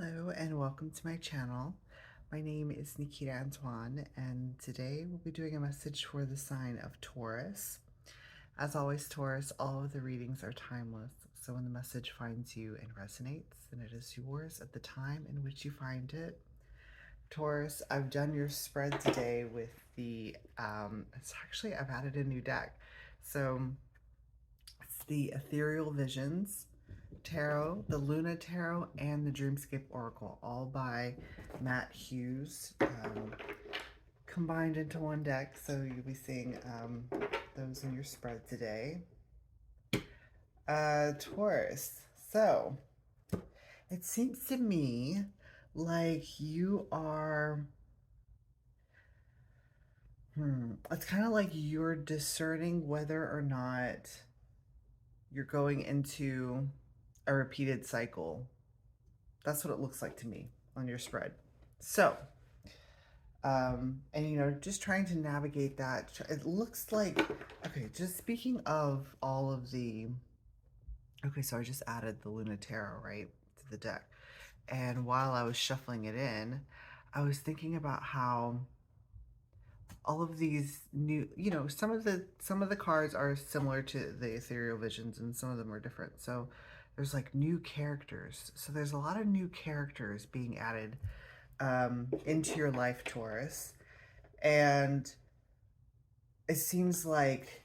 Hello and welcome to my channel. My name is Nikita Antoine and today we'll be doing a message for the sign of Taurus. As always, Taurus, all of the readings are timeless, so when the message finds you and resonates, then it is yours at the time in which you find it. Taurus, I've done your spread today with the, I've added a new deck. So it's the Ethereal Visions Tarot, the Luna Tarot, and the Dreamscape Oracle, all by Matt Hughes, combined into one deck. So you'll be seeing those in your spread today. Taurus. So it seems to me like you are. It's kind of like you're discerning whether or not you're going into a repeated cycle. That's what it looks like to me on your spread. So, and just trying to navigate that. It looks like, okay, just speaking of all of the, okay, so I just added the Luna Tarot, right, to the deck. And while I was shuffling it in, I was thinking about how all of these new, some of the cards are similar to the Ethereal Visions and some of them are different. So there's like new characters. So there's a lot of new characters being added into your life, Taurus. And it seems like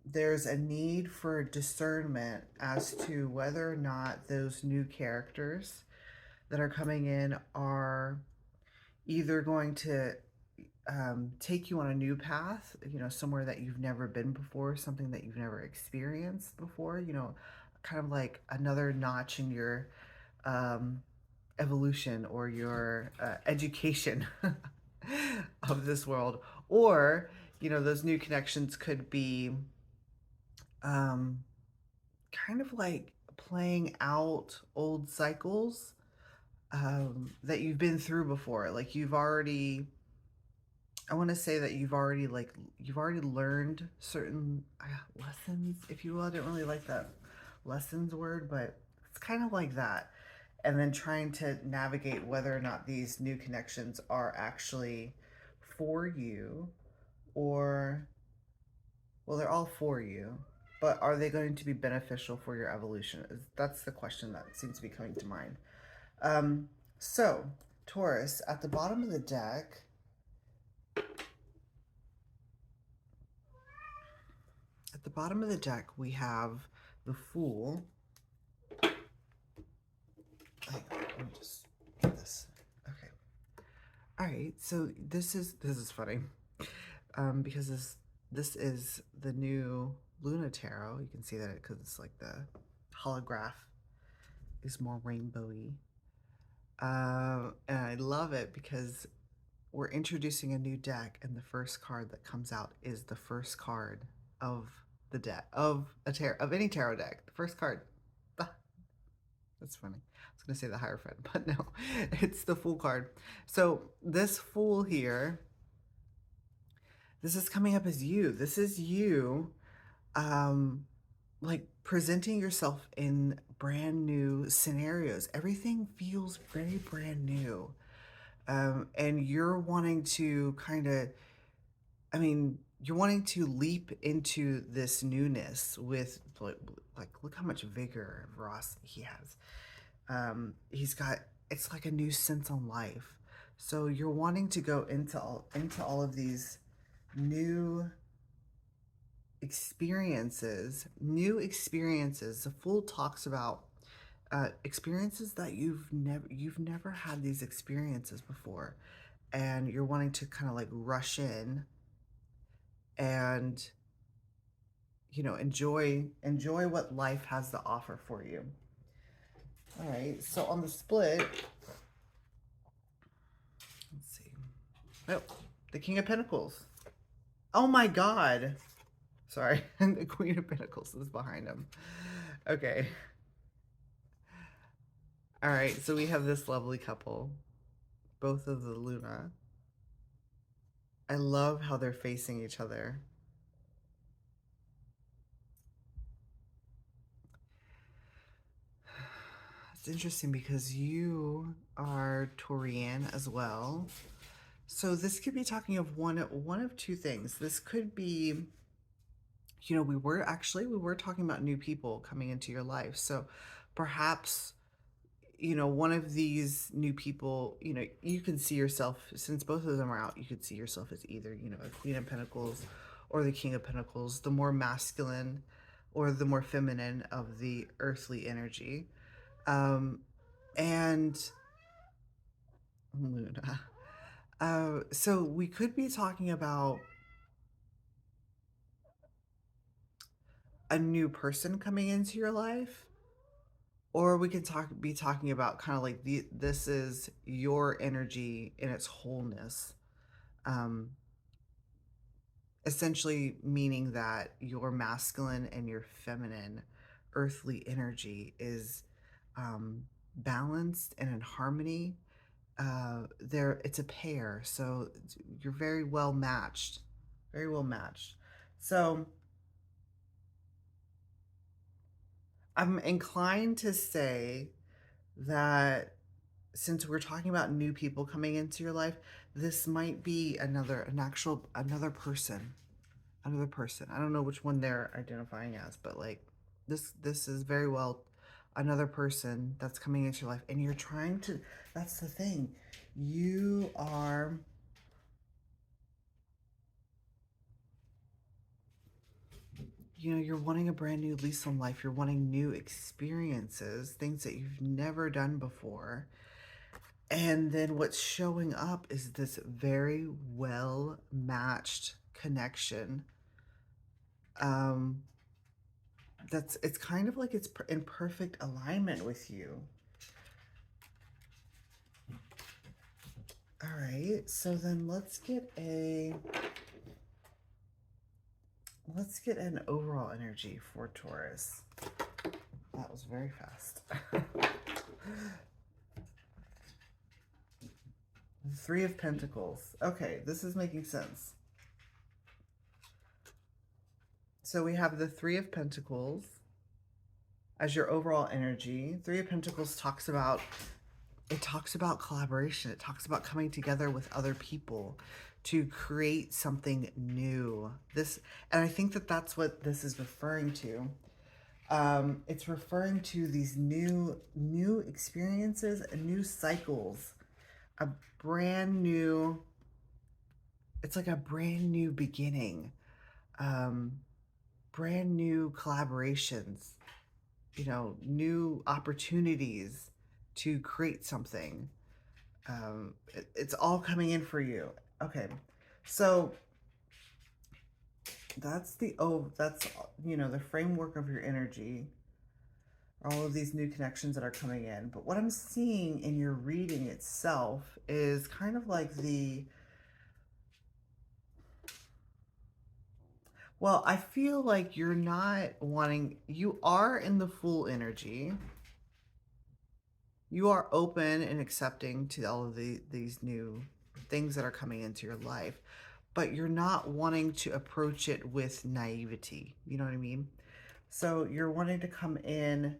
there's a need for discernment as to whether or not those new characters that are coming in are either going to take you on a new path, somewhere that you've never been before, something that you've never experienced before, kind of like another notch in your evolution or your education of this world. Or, those new connections could be um, kind of like playing out old cycles that you've been through before. Like I want to say that you've already learned certain lessons, if you will. I didn't really like that lessons word, but it's kind of like that. And then trying to navigate whether or not these new connections are actually for you, or, well, they're all for you, but are they going to be beneficial for your evolution? That's the question that seems to be coming to mind. Um, so, Taurus, at the bottom of the deck, we have the Fool. Let me just get this. Okay. All right. So this is funny, because this is the new Luna Tarot. You can see that because it's like the holograph is more rainbowy, and I love it because we're introducing a new deck, and the first card that comes out is the first card of the deck of any tarot deck. The first card. That's funny. I was going to say the Hierophant, but no, it's the Fool card. So this Fool here, this is coming up as you. This is you, like presenting yourself in brand new scenarios. Everything feels very brand new. And you're wanting to you're wanting to leap into this newness with like look how much vigor and ferocity he has. He's got, it's like a new sense on life. So you're wanting to go into all of these new experiences. The Fool talks about experiences that you've never had these experiences before, and you're wanting to kind of like rush in and enjoy what life has to offer for you. All right, so on the split, let's see. Oh, the King of Pentacles. Oh my God. Sorry, the Queen of Pentacles is behind him. Okay. All right, so we have this lovely couple, both of the Luna. I love how they're facing each other. It's interesting because you are Taurian as well. So this could be talking of one of two things. This could be, we were talking about new people coming into your life. So perhaps, one of these new people, you can see yourself, since both of them are out, you could see yourself as either, a Queen of Pentacles or the King of Pentacles, the more masculine or the more feminine of the earthly energy. And Luna. So we could be talking about a new person coming into your life, or we could be talking about kind of like this is your energy in its wholeness. Um, Essentially meaning that your masculine and your feminine earthly energy is balanced and in harmony. It's a pair, so you're very well matched, very well matched. So I'm inclined to say that since we're talking about new people coming into your life, this might be another person. Another person. I don't know which one they're identifying as, but like this is very well another person that's coming into your life, and you're trying to. That's the thing. You are. You're wanting a brand new lease on life. You're wanting new experiences, things that you've never done before. And then what's showing up is this very well matched connection. It's kind of like it's in perfect alignment with you. All right, so then let's get an overall energy for Taurus. That was very fast. The Three of Pentacles. Okay, this is making sense. So we have the Three of Pentacles as your overall energy. Three of Pentacles talks about collaboration. It talks about coming together with other people to create something new. And I think that that's what this is referring to. It's referring to these new experiences and new cycles. It's like a brand new beginning. Brand new collaborations, new opportunities to create something. It's all coming in for you. Okay, so that's the framework of your energy, all of these new connections that are coming in. But what I'm seeing in your reading itself is kind of like I feel like you are in the full energy. You are open and accepting to all of these new things that are coming into your life, but you're not wanting to approach it with naivety. You know what I mean? So you're wanting to come in,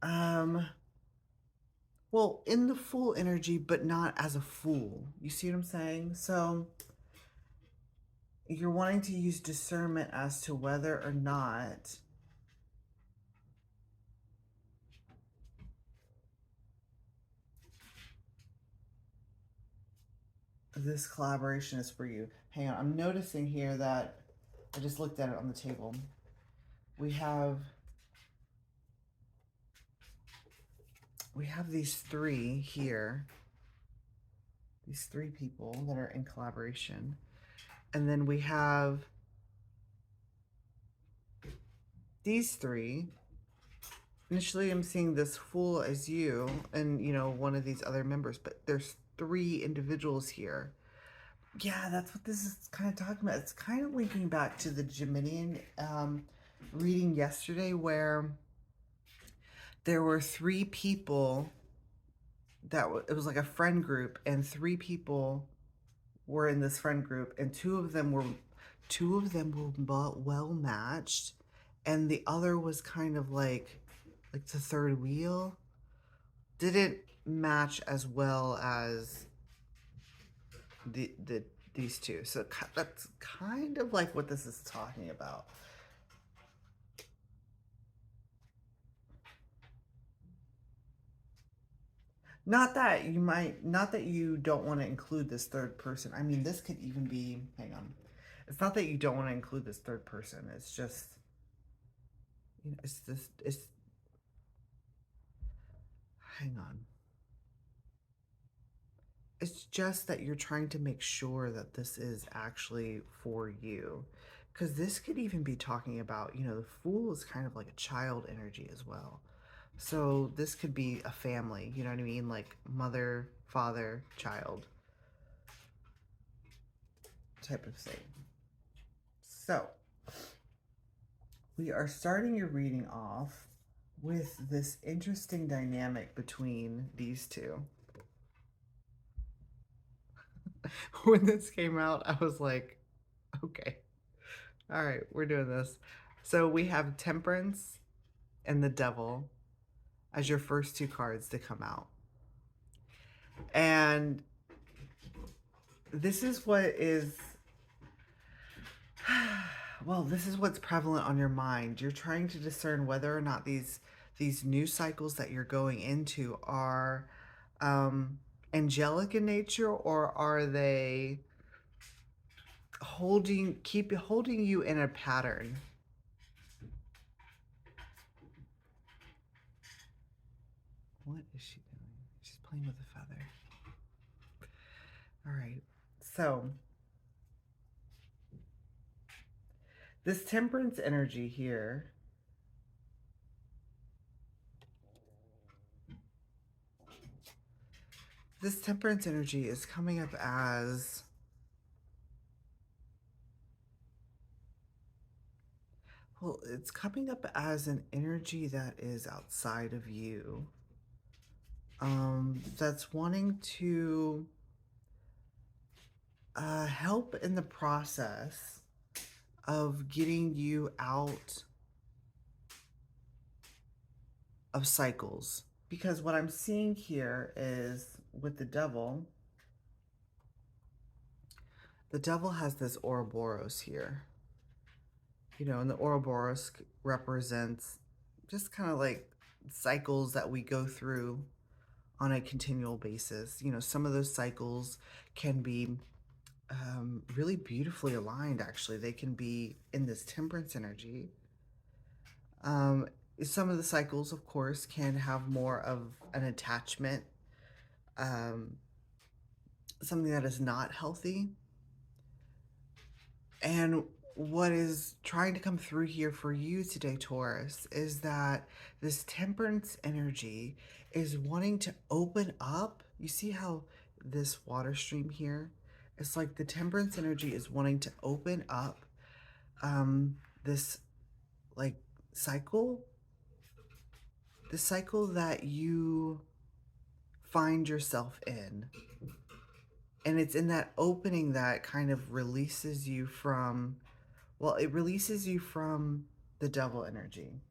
in the full energy, but not as a fool. You see what I'm saying? So you're wanting to use discernment as to whether or not this collaboration is for you. Hang on, I'm noticing here that I just looked at it on the table. We have these three here, these three people that are in collaboration, and then we have these three. Initially, I'm seeing this fool as you and one of these other members, but there's three individuals here. Yeah, that's what this is kind of talking about. It's kind of linking back to the Geminian reading yesterday, where there were three people it was like a friend group, and three people were in this friend group, and two of them were well matched, and the other was kind of like like the third wheel didn't match as well as the these two. So that's kind of like what this is talking about. Not that you don't want to include this third person. I mean, this could even be, hang on. It's not that you don't want to include this third person. It's just, it's, hang on. It's just that you're trying to make sure that this is actually for you. Because this could even be talking about, the Fool is kind of like a child energy as well. So this could be a family, you know what I mean? Like mother, father, child type of thing. So we are starting your reading off with this interesting dynamic between these two. When this came out, I was like, okay, all right, we're doing this. So we have Temperance and the Devil as your first two cards to come out. And this is what is, well, this is what's prevalent on your mind. You're trying to discern whether or not these new cycles that you're going into are angelic in nature, or are they keep holding you in a pattern. What is she doing? She's playing with a feather. All right. So this Temperance energy here, this Temperance energy is coming up as, well, it's coming up as an energy that is outside of you. That's wanting to help in the process of getting you out of cycles. Because what I'm seeing here is with the Devil has this Ouroboros here. And the Ouroboros represents just kind of like cycles that we go through on a continual basis. Some of those cycles can be really beautifully aligned, actually. They can be in this Temperance energy. Some of the cycles, of course, can have more of an attachment, something that is not healthy. And what is trying to come through here for you today, Taurus, is that this Temperance energy is wanting to open up. You see how this water stream here, it's like the Temperance energy is wanting to open up this like cycle, the cycle that you find yourself in. And it's in that opening that kind of releases you from, well, it releases you from the Devil energy.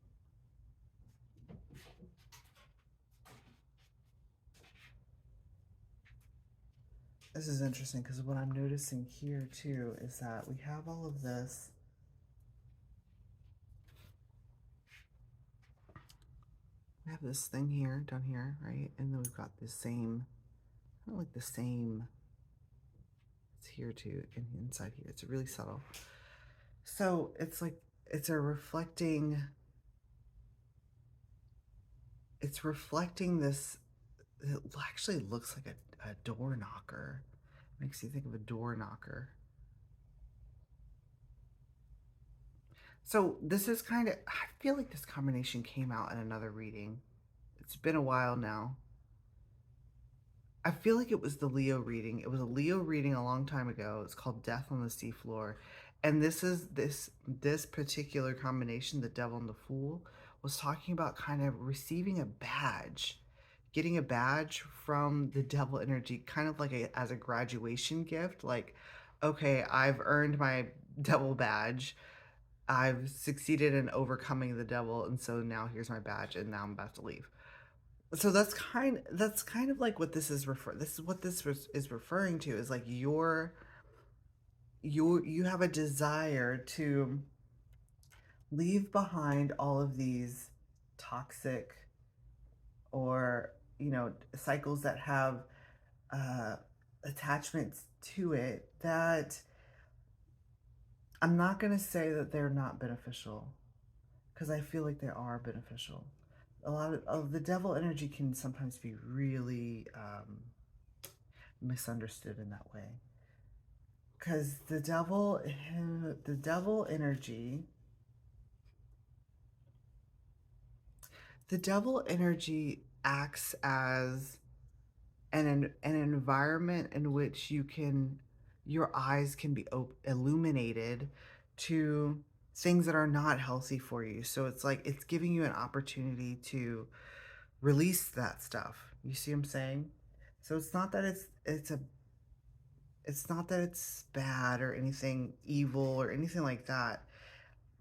This is interesting because what I'm noticing here too is that we have all of this. We have this thing here, down here, right? And then we've got this same, kind of like the same, it's here too, and inside here. It's really subtle. So it's like, it's reflecting this, it actually looks like a door knocker. It makes you think of a door knocker. So this is kind of, I feel like this combination came out in another reading. It's been a while now. I feel like it was the Leo reading. It was a Leo reading a long time ago. It's called Death on the Seafloor. And this is this particular combination, the Devil and the Fool, was talking about kind of receiving a badge, getting a badge from the Devil energy, kind of like as a graduation gift. Like, okay, I've earned my Devil badge. I've succeeded in overcoming the devil, and so now here's my badge, and now I'm about to leave. So that's kind of like what this is this is what is referring to, is like you have a desire to leave behind all of these toxic, or cycles that have uh, attachments to it, that I'm not going to say that they're not beneficial, because I feel like they are beneficial. A lot of the devil energy can sometimes be really misunderstood in that way, because the devil energy, acts as an environment in which your eyes can be illuminated to things that are not healthy for you. So it's like it's giving you an opportunity to release that stuff. You see what I'm saying? So it's not that it's bad or anything evil or anything like that.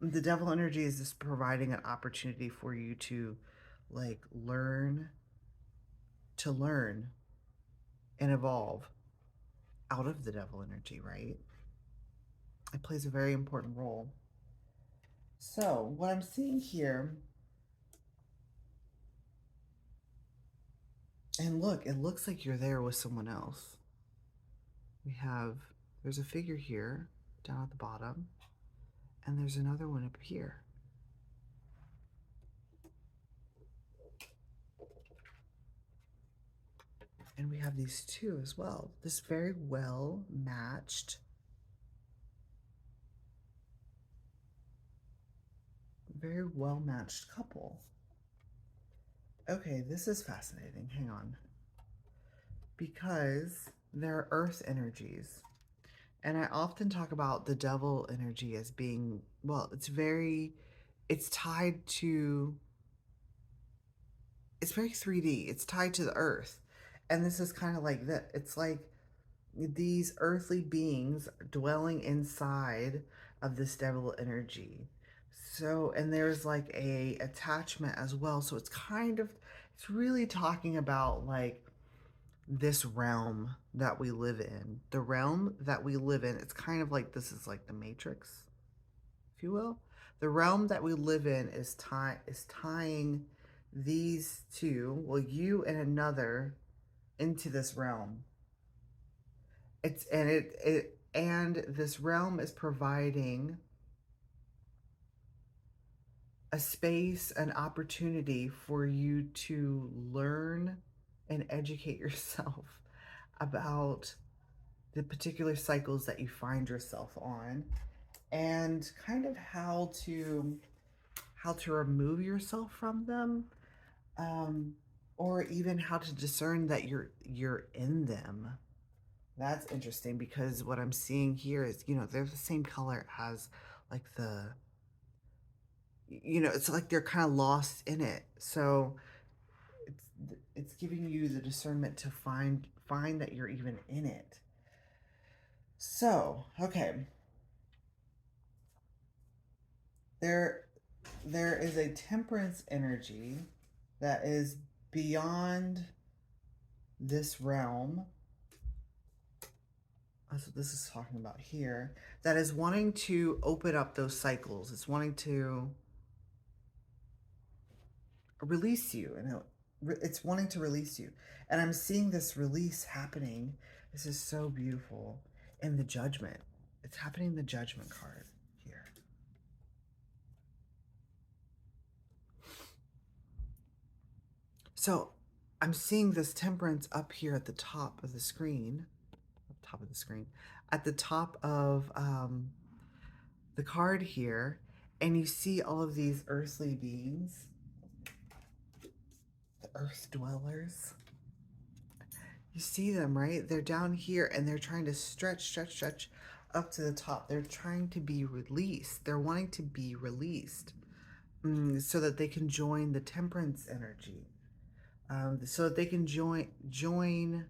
The devil energy is just providing an opportunity for you to like learn and evolve out of the devil energy, right? It plays a very important role. So, what I'm seeing here, and look, it looks like you're there with someone else. There's a figure here down at the bottom, and there's another one up here. And we have these two as well. This very well matched, couple. Okay, this is fascinating. Hang on. Because they're earth energies. And I often talk about the devil energy as being, well, it's tied to, it's very 3D. It's tied to the earth. And this is kind of like that. It's like these earthly beings dwelling inside of this devil energy. So, and there's like a attachment as well. So it's really talking about like this realm that we live in. The realm that we live in, it's kind of like this is like the Matrix, if you will. The realm that we live in is tying these two, well, you and another, into this realm. And this realm is providing a space, an opportunity for you to learn and educate yourself about the particular cycles that you find yourself on, and kind of how to remove yourself from them, um, or even how to discern that you're in them. That's interesting, because what I'm seeing here is, they're the same color as like it's like they're kind of lost in it. So it's giving you the discernment to find that you're even in it. So, okay. There is a temperance energy that is beyond this realm. That's what this is talking about here. That is wanting to open up those cycles. It's wanting to release you, and it's wanting to release you. And I'm seeing this release happening. This is so beautiful. In the Judgment. It's happening in the Judgment card here. So I'm seeing this temperance up here at the top of the screen. At the top of the card here. And you see all of these earthly beings, the earth dwellers. You see them, right? They're down here and they're trying to stretch up to the top. They're trying to be released. They're wanting to be released so that they can join the temperance energy. So that they can join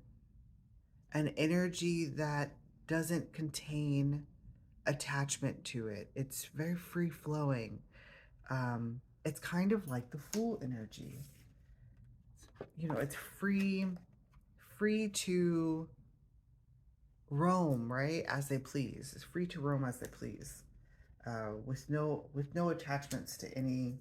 an energy that doesn't contain attachment to it. It's very free flowing. It's kind of like the Fool energy. You know, it's free to roam, right, as they please. It's free to roam as they please, with no attachments to any.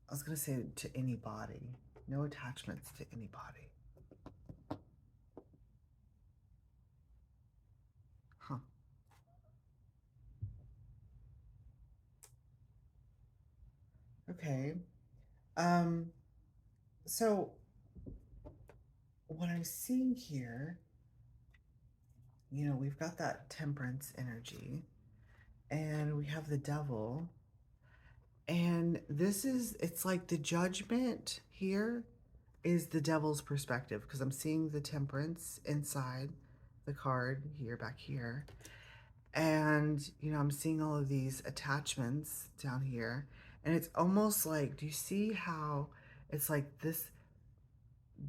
I was gonna say to anybody. No attachments to anybody. Huh. Okay. Um. So what I'm seeing here, you know, we've got that temperance energy, and we have the devil. And it's like the judgment here is the devil's perspective, because I'm seeing the temperance inside the card here, back here. And, you know, I'm seeing all of these attachments down here. And it's almost like, do you see how it's like this,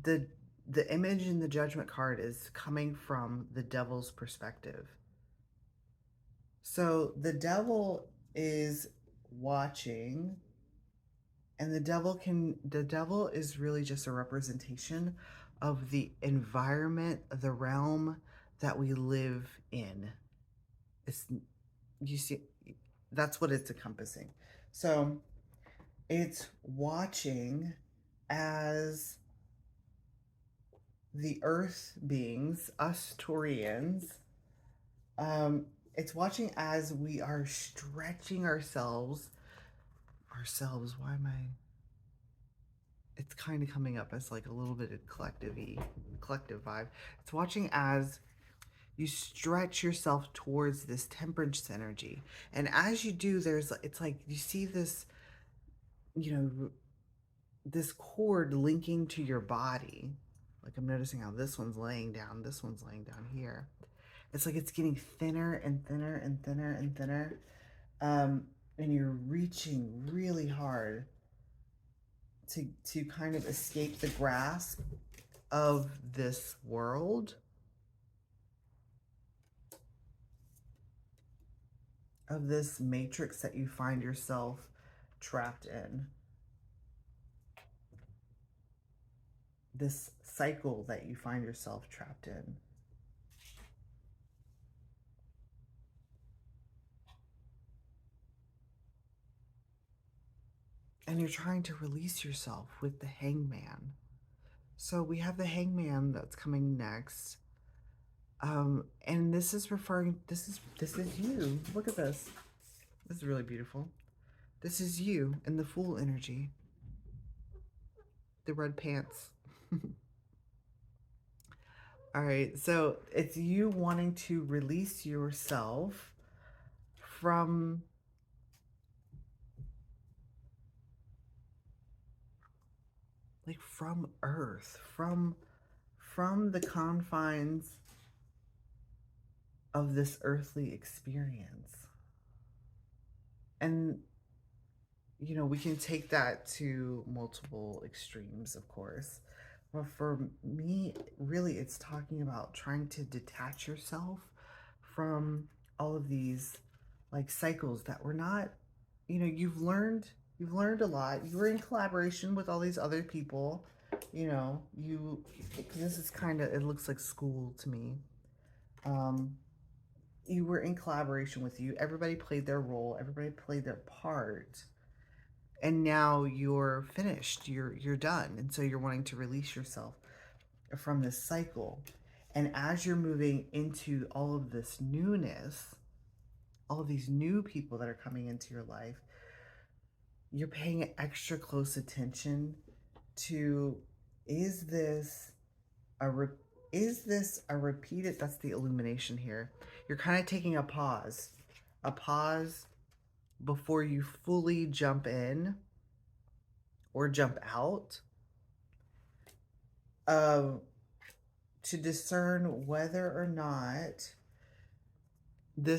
the the image in the judgment card is coming from the devil's perspective. So the devil is watching, and the devil is really just a representation of the environment, the realm that we live in. It's, you see, that's what it's encompassing. So it's watching as the earth beings, us Taurians, it's watching as we are stretching ourselves. Why am I? It's kind of coming up as like a little bit of collective vibe. It's watching as you stretch yourself towards this temperance energy, and as you do, it's like you see this, you know, this cord linking to your body. Like I'm noticing how this one's laying down, this one's laying down here. It's like it's getting thinner and thinner and thinner and thinner. And you're reaching really hard to kind of escape the grasp of this world, of this matrix that you find yourself trapped in, this cycle that you find yourself trapped in. And you're trying to release yourself with the Hangman. So we have the Hangman that's coming next. And this is you. Look at this. This is really beautiful. This is you in the Fool energy. The red pants. All right, so it's you wanting to release yourself from Earth, from the confines of this earthly experience. And you know, we can take that to multiple extremes, of course. But for me, really, it's talking about trying to detach yourself from all of these like cycles that were not, you know, you've learned a lot. You were in collaboration with all these other people, you know, this is kind of, it looks like school to me. You were in collaboration with you. Everybody played their role. Everybody played their part, and now you're finished, you're done, and so you're wanting to release yourself from this cycle. And as you're moving into all of this newness, all of these new people that are coming into your life, you're paying extra close attention to, is this a repeated, that's the illumination here. You're kind of taking a pause before you fully jump in or jump out, to discern whether or not the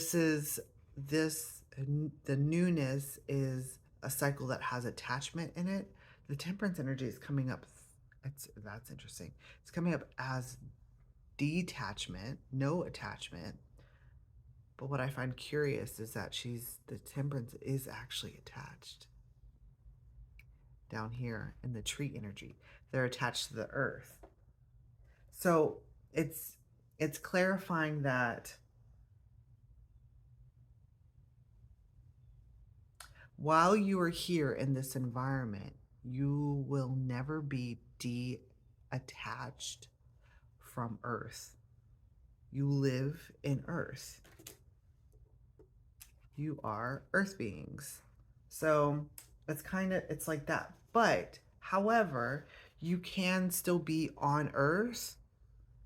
newness is a cycle that has attachment in it. The temperance energy is coming up That's interesting. It's coming up as detachment, no attachment. But what I find curious is that the temperance is actually attached down here in the tree energy. They're attached to the earth. So it's clarifying that while you are here in this environment, you will never be detached from earth. You live in earth. You are earth beings. So it's like that. But however, you can still be on earth,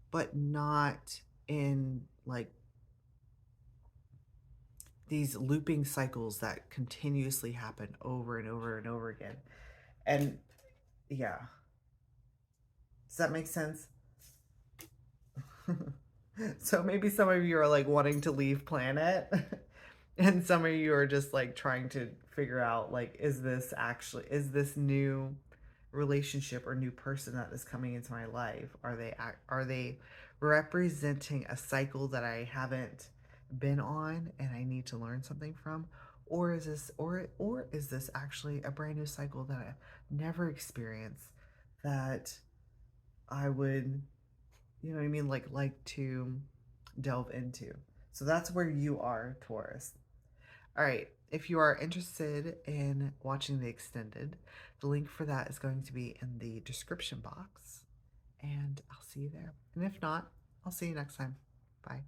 but not in like these looping cycles that continuously happen over and over and over again. And yeah, does that make sense? So maybe some of you are like wanting to leave planet and some of you are just like trying to figure out like is this new relationship or new person that is coming into my life, are they representing a cycle that I haven't been on and I need to learn something from, or is this actually a brand new cycle that I've never experienced that I would, you know what I mean, like to delve into. So that's where you are, Taurus. All right. If you are interested in watching the extended, the link for that is going to be in the description box. And I'll see you there. And if not, I'll see you next time. Bye.